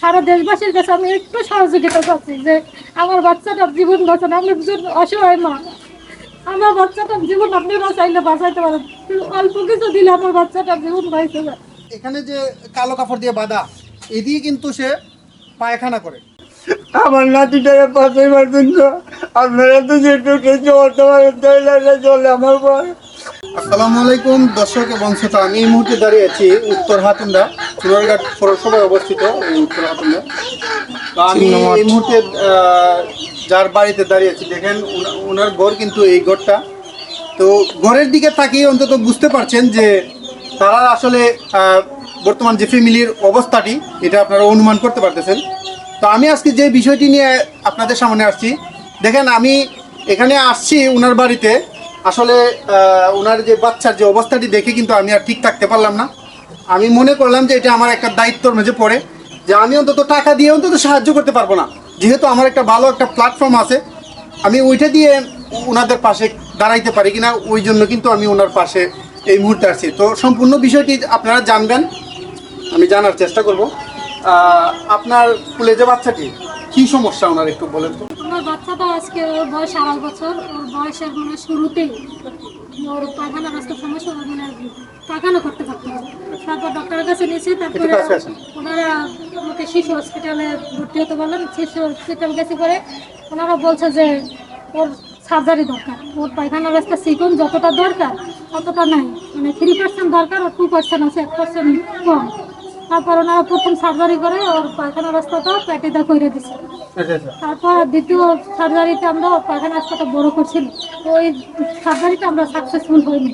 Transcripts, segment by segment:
সারা দেশবাসীর কাছে আমি একটু সহযোগিতা চাচ্ছি যে আমার বাচ্চাটার জীবন বাঁচানো, আমি একজন অসহায় মা, আমার বাচ্চাটার জীবন আপনি বাঁচাইলে বাঁচাইতে পারেন, অল্প কিছু দিলে আমার বাচ্চাটার জীবন বাঁচতে পারে। এখানে যে কালো কাপড় দিয়ে বাঁধা, এদিকে কিন্তু সে পায়খানা করে। আমার নাতিটাকে বাঁচাইবার জন্য আপনারা তো যেটুকু চলতে পারেন তাইলে চলে আমার পর। আসসালামু আলাইকুম দর্শক এবং শ্রোতা, আমি এই মুহূর্তে দাঁড়িয়ে আছি উত্তর হাতুন্দা চুনারঘাট পৌরসভায় অবস্থিত এই উত্তর হাতুন্দা। তো আমি এই মুহূর্তে যার বাড়িতে দাঁড়িয়ে আছি, দেখেন ওনার ঘর কিন্তু এই ঘরটা। তো ঘরের দিকে তাকিয়ে অন্তত বুঝতে পারছেন যে তারা আসলে বর্তমান যে ফ্যামিলির অবস্থাটি এটা আপনারা অনুমান করতে পারতেছেন। তো আমি আজকে যে বিষয়টি নিয়ে আপনাদের সামনে আসছি, দেখেন আমি এখানে আসছি ওনার বাড়িতে, আসলে ওনার যে বাচ্চার যে অবস্থাটি দেখে কিন্তু আমি আর ঠিক থাকতে পারলাম না। আমি মনে করলাম যে এটা আমার একটা দায়িত্বর মাঝে পড়ে, যে আমি অন্তত টাকা দিয়ে অন্তত সাহায্য করতে পারবো না, যেহেতু আমার একটা ভালো একটা প্ল্যাটফর্ম আছে, আমি ওইটা দিয়ে ওনাদের পাশে দাঁড়াইতে পারি কিনা, ওই জন্য কিন্তু আমি ওনার পাশে এই মুহূর্তে আসছি। তো সম্পূর্ণ বিষয়টি আপনারা জানবেন, আমি জানার চেষ্টা করব। আপনার কুলে যে বাচ্চাটি কি সমস্যা ওনার একটু বলেন তো। আমার বাচ্চাটা আজকে ওর বয়স 2.5 বছর, ওর বয়সের মানে শুরুতেই ওর পায়খানা রাস্তার সমস্যা, মানে পায়খানা করতে পারতো না। তারপর ডক্টরের কাছে নিয়েছি, তারপরে ওনারা আমাকে শিশু হসপিটালে ভর্তি হতে বললেন। শিশু হসপিটাল গেছি করে ওনারা বলছে যে ওর সার্জারি দরকার, ওর পায়খানা রাস্তা চিকন যতটা দরকার ততটা নাই, মানে 3% দরকার, আর 2% আছে, 1% কম। তারপর ওনারা প্রথম সার্জারি করে ওর পায়খানা রাস্তাটা প্যাটিদা করে দিচ্ছে। তারপর দ্বিতীয় সার্জারিতে আমরা ওর পায়খানা রাস্তাটা বড় করছিল, তো ওই সার্জারিটা আমরা সাকসেসফুল হইনি।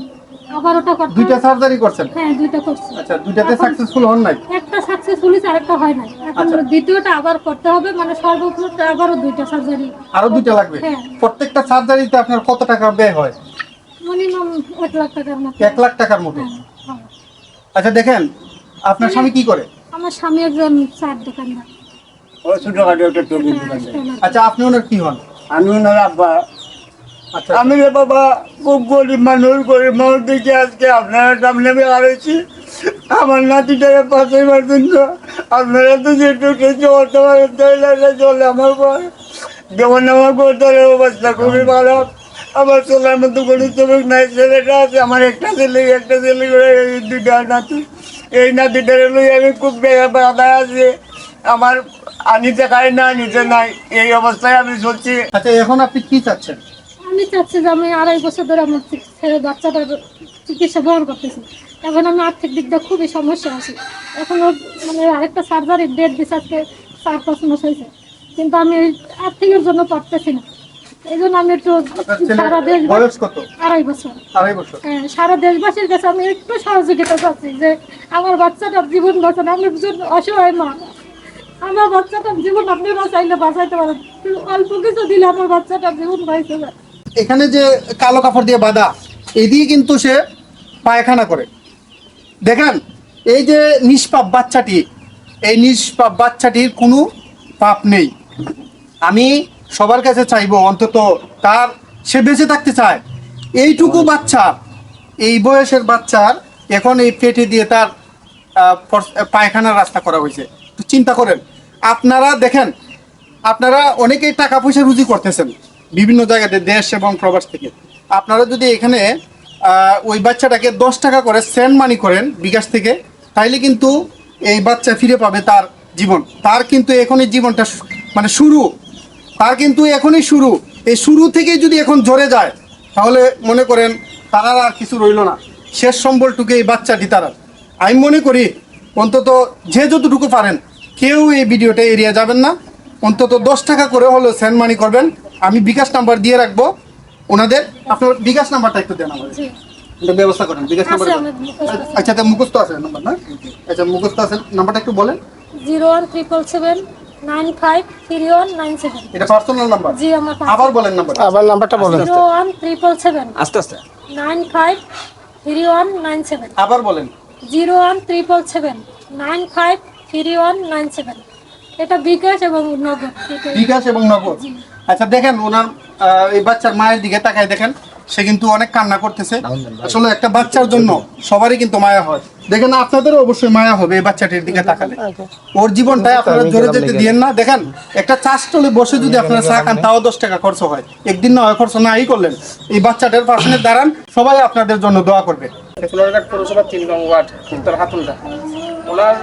আবার ওটা করতে, দুইটা সার্জারি করছেন? হ্যাঁ, দুইটা করছি। আচ্ছা, দুইটাতে সাকসেসফুল হন নাই? একটা সাকসেসফুল হয়েছে, আরেকটা হয় নাই। এখন দ্বিতীয়টা আবার করতে হবে, মানে সর্বোচ্চ আবারও 2টা সার্জারি, আরো 2টা লাগবে। হ্যাঁ। প্রত্যেকটা সার্জারিতে আপনার কত টাকা ব্যয় হয়? মিনিমাম 1 লাখ টাকার মতো। 1 লাখ টাকার মতো। হ্যাঁ। আচ্ছা, দেখেন আপনার স্বামী কি করে? আমার স্বামী একজন চার দোকানদার। ও ছোটখাটো একটা টুপি দোকান। আচ্ছা, আপনি ওনার কি হন? আমি ওনার আব্বা। আচ্ছা, আমি রে বাবা খুব গরিব মানুষ দেখে আজকে আপনারা সামনে আমি হারাইছি। আমার নাতিটাকে বাঁচাইবার জন্য আপনারা তো যেটুকু চলতে পারেন তাইলে চলে আমার পর। যেমন আমার গোটারের অবস্থা খুবই ভালো, আমার চলার মতো কোনো চোখ নাই। ছেলেটা আছে, আমার একটা ছেলে করে 2টা নাতি। এই নাতিটারে লই আমি খুব বাধা আছে, আমার আনিতে খাই না, নিতে নাই, এই অবস্থায় আমি চলছি। আচ্ছা, এখন আপনি কি চাচ্ছেন? আমি চাচ্ছি যে আমি 2.5 বছর ধরে আমার ছেলে বাচ্চাটার চিকিৎসা গ্রহণ করতেছি। এখন আমি আর্থিক দিক দিয়ে খুবই সমস্যা আছে। এখন ওর মানে আরেকটা সার্জারির ডেট দিচ্ছে, আজকে 4-5 মাস হয়েছে, কিন্তু আমি আর্থিকের জন্য পারতেছি না। এই জন্য আমি একটু সারা দেশ, বয়স কত? 2.5 বছর। 2.5 বছর। হ্যাঁ, সারা দেশবাসীর কাছে আমি একটু সহযোগিতা চাচ্ছি যে আমার বাচ্চাটার জীবন বাঁচানো, আমি একজন অসহায় মা, আমার বাচ্চাটার জীবন আপনি বাঁচাইলে বাঁচাইতে পারেন, অল্প কিছু দিলে আমার বাচ্চাটার জীবন বাঁচতে পারে। এখানে যে কালো কাপড় দিয়ে বাঁধা, এদিকে কিন্তু সে পায়খানা করে। দেখেন এই যে নিষ্পাপ বাচ্চাটি, এই নিষ্পাপ বাচ্চাটির কোনো পাপ নেই। আমি সবার কাছে চাইবো অন্তত তার, সে বেঁচে থাকতে চায়। এইটুকু বাচ্চা, এই বয়সের বাচ্চার এখন এই পেটে দিয়ে তার পায়খানার রাস্তা করা হয়েছে। তো চিন্তা করেন আপনারা, দেখেন আপনারা অনেকেই টাকা পয়সা রুজি করতেছেন বিভিন্ন জায়গাতে, দেশ এবং প্রবাস থেকে। আপনারা যদি এখানে ওই বাচ্চাটাকে 10 টাকা করে সেন্ড মানি করেন বিকাশ থেকে, তাইলে কিন্তু এই বাচ্চা ফিরে পাবে তার জীবন। তার কিন্তু এখনই জীবনটা মানে শুরু, তার কিন্তু এখনই শুরু। এই শুরু থেকে যদি এখন ঝরে যায়, তাহলে মনে করেন তারা আর কিছু রইল না, শেষ সম্বলটুকু এই বাচ্চাটি তারা। আমি মনে করি অন্তত যে যতটুকু পারেন কেউ এই ভিডিওটা এড়িয়ে যাবেন না, অন্তত 10 টাকা করে হলেও সেন্ড মানি করবেন। আমি বিকাশ নাম্বার দিয়ে রাখবো ওনাদের। আপনার বিকাশ নাম্বারটা একটু দেন আমাদের, এটা ব্যবস্থা করেন বিকাশ নাম্বার। আচ্ছা, তা মুখস্থ আছে নাম্বার না? আচ্ছা, মুখস্থ আছে নাম্বারটা একটু বলেন। 01777953197। এটা পার্সোনাল নাম্বার? জি, আমার আবার বলেন নাম্বার। আবার নাম্বারটা বলেন। 01777 আস্তে আস্তে 953197। আবার বলেন। 01777953197। এটা বিকাশ এবং নগদ। বিকাশ এবং নগদ। আচ্ছা, দেখেন ওনার এই বাচ্চার মায়ের দিকে তাকায় দেখেন, সে কিন্তু অনেক কান্না করতেছে। আসলে একটা বাচ্চার জন্য সবারই কিন্তু মায়া হয়। দেখেন আপনাদেরও অবশ্যই মায়া হবে এই বাচ্চাটির দিকে তাকালে। ওর জীবনটাই আপনারা জোরে যেতে দিয়েন না। দেখেন একটা চা স্টলে বসে যদি আপনারা চা খান তাও 10 টাকা খরচ হয়, একদিন না হয় খরচ নাই করলেন। এই বাচ্চাটার পাশে দাঁড়ান, সবাই আপনাদের জন্য দোয়া করবে। সোনারঘাট পৌরসভা 3 নং ওয়ার্ড উত্তর হাতুলটা। ওনার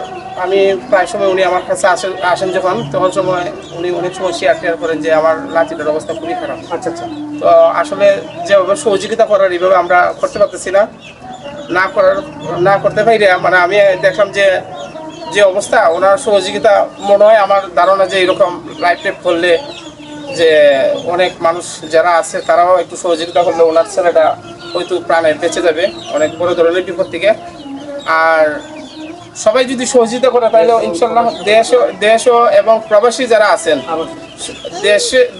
আমি প্রায় সময় উনি আমার কাছে আসেন যখন, তখন সময় উনি অনেক সময় শেয়ার করেন যে আমার লাচিটার অবস্থা খুবই খারাপ। আচ্ছা আচ্ছা। তো আসলে যেভাবে সহযোগিতা করার এইভাবে আমরা করতে পারতেছি না, না করতে পারি। মানে আমি দেখলাম যে অবস্থা, ওনার সহযোগিতা মনে হয় আমার ধারণা যে এরকম লাইফ টাইপ করলে যে অনেক মানুষ যারা আছে তারাও একটু সহযোগিতা করলে ওনার ছেলেটা হয়তো প্রাণে বেঁচে যাবে অনেক বড় ধরনের বিপদ থেকে। আর সবাই যদি সহযোগিতা করে তাহলে ইনশাল্লাহ দেশ এবং প্রবাসী যারা আছেন,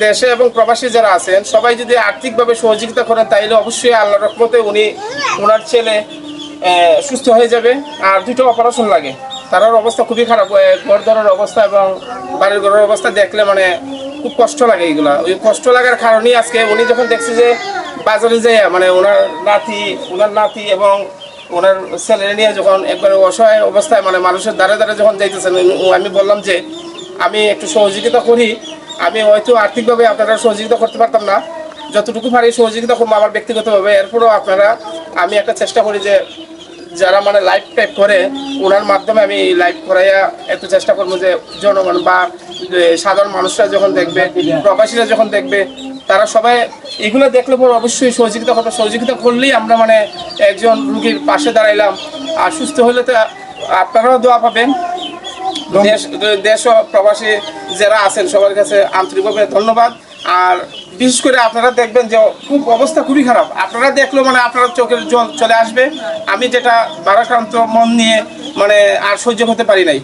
দেশে এবং প্রবাসী যারা আছেন সবাই যদি আর্থিকভাবে সহযোগিতা করেন তাহলে অবশ্যই আল্লাহর রহমতে ওনার ছেলে সুস্থ হয়ে যাবে। আর 2টা অপারেশন লাগে, তার অবস্থা খুবই খারাপ, ঘরদরের অবস্থা এবং বাড়ির ঘরের অবস্থা দেখলে মানে খুব কষ্ট লাগে। এইগুলা ওই কষ্ট লাগার কারণেই আজকে উনি যখন দেখছে যে বাজারে যায় মানে ওনার নাতি এবং ওনার ছেলে নিয়ে যখন একবারে অসহায় অবস্থায় মানে মানুষের দ্বারে যখন যাইতেছেন, আমি বললাম যে আমি একটু সহযোগিতা করি। আমি হয়তো আর্থিকভাবে আপনারা সহযোগিতা করতে পারতাম না, যতটুকু পারি সহযোগিতা করবো আমার ব্যক্তিগতভাবে। এরপরেও আমি একটা চেষ্টা করি যে যারা মানে লাইভ টাইপ করে ওনার মাধ্যমে আমি লাইভ করাইয়া একটু চেষ্টা করবো যে জনগণ বা সাধারণ মানুষরা যখন দেখবে, প্রবাসীরা যখন দেখবে, তারা সবাই এগুলো দেখলে পর অবশ্যই সহযোগিতা করবে। সহযোগিতা করলেই আমরা মানে একজন রুগীর পাশে দাঁড়াইলাম। আর সুস্থ হলে তো আপনারাও দোয়া পাবেন। দেশ ও প্রবাসী যারা আছেন সবার কাছে আন্তরিকভাবে ধন্যবাদ। আর বিশেষ করে আপনারা দেখবেন যে অবস্থা খুবই খারাপ, আপনারা দেখলেও মানে আপনার চোখের জল চলে আসবে। আমি যেটা ভারাক্রান্ত মন নিয়ে মানে আর সহ্য করতে পারি নাই।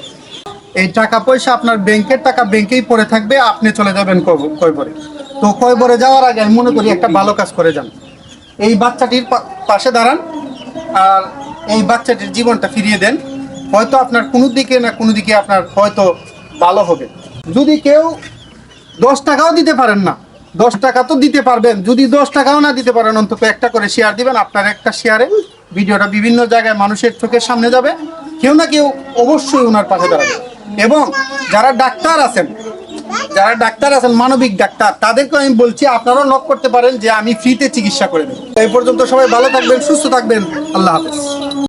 এই টাকা পয়সা আপনার ব্যাংকের টাকা ব্যাংকেই পড়ে থাকবে, আপনি চলে যাবেন কয়বরে। তো কয়বরে যাওয়ার আগে আমি মনে করি একটা ভালো কাজ করে যান, এই বাচ্চাটির পাশে দাঁড়ান আর এই বাচ্চাটির জীবনটা ফিরিয়ে দেন। হয়তো আপনার কোনো দিকে না কোনো দিকে আপনার হয়তো ভালো হবে। যদি কেউ 10 টাকাও দিতে পারেন না, 10 টাকা তো দিতে পারবেন, যদি 10 টাকাও না দিতে পারেন অন্তত একটা করে শেয়ার দিবেন। আপনার একটা শেয়ারে ভিডিওটা বিভিন্ন জায়গায় মানুষের চোখের সামনে যাবে, কেউ না কেউ অবশ্যই ওনার পাশে দাঁড়াবে। এবং যারা ডাক্তার আছেন মানবিক ডাক্তার, তাদেরকে আমি বলছি আপনারাও নক করতে পারেন যে আমি ফ্রিতে চিকিৎসা করে দেব। এই পর্যন্ত সবাই ভালো থাকবেন, সুস্থ থাকবেন, আল্লাহ হাফেজ।